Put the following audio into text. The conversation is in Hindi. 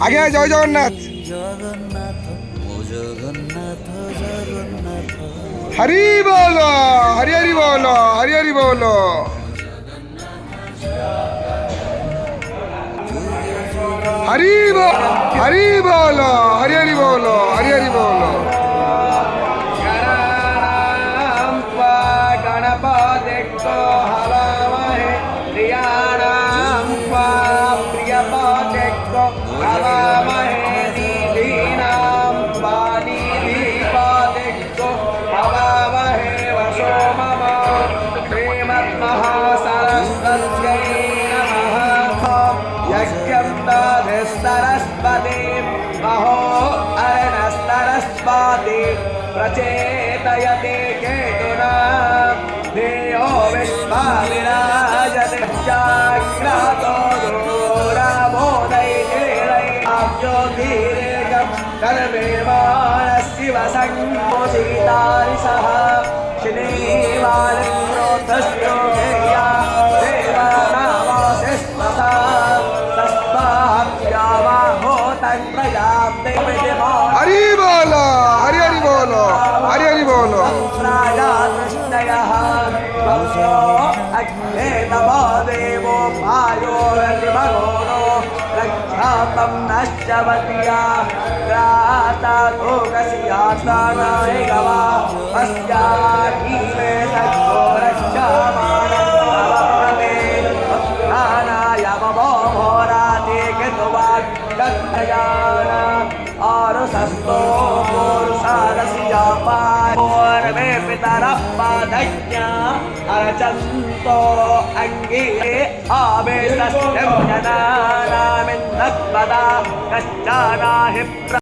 আগে জয় জগন্নাথ। হরি বল, হরি হরি বল, হরি হরি বল। হরি বল, হরি বল, হরি হরি বল, হরি হরি বল। গণপতিক্কো হবামহে প্রিয়াণাং ত্বা প্রিয়পতিক্কো হবামহে নিধীনাং ত্বা নিধিপতিক্কো হবামহে वसो मम। श्रीमन्महासरस्वत्यै नमः। यज्ञं दधिस्तरस्वती महो अर्णस्तरस्वती प्रचेतयते केतुना धियो विश्वविराजते जाग्रतो दूरबोधैर्यैर्ज्योतिरेकं कर्मेवाणशिवसङ्गोषितानि सह श्रीवालिप्रोतश्चोगेया देवानामाशिष्मता तस्माहव्यावाहोतं प्रजां देवदेवो। हरि बोल, हरि हरि बोल, हरि हरि बोल। अग्ने नमो देवो भायो रतिमगोरो रक्षातं नश्चवत्या ग्राता तोकस्यात्मानाय गवा अस्याकीमे सत्तो रक्षामाणं भवप्रमे भक्तानाय ममो भोराते केतुवान् गन्तयाना आरुसस्तो पुरुषारस्यापाय पूर्वे पितरः पादज्ञा अर्चन्तो अङ्गे आवेशस्यं जनानामिन्दक्पदा कश्चनाहि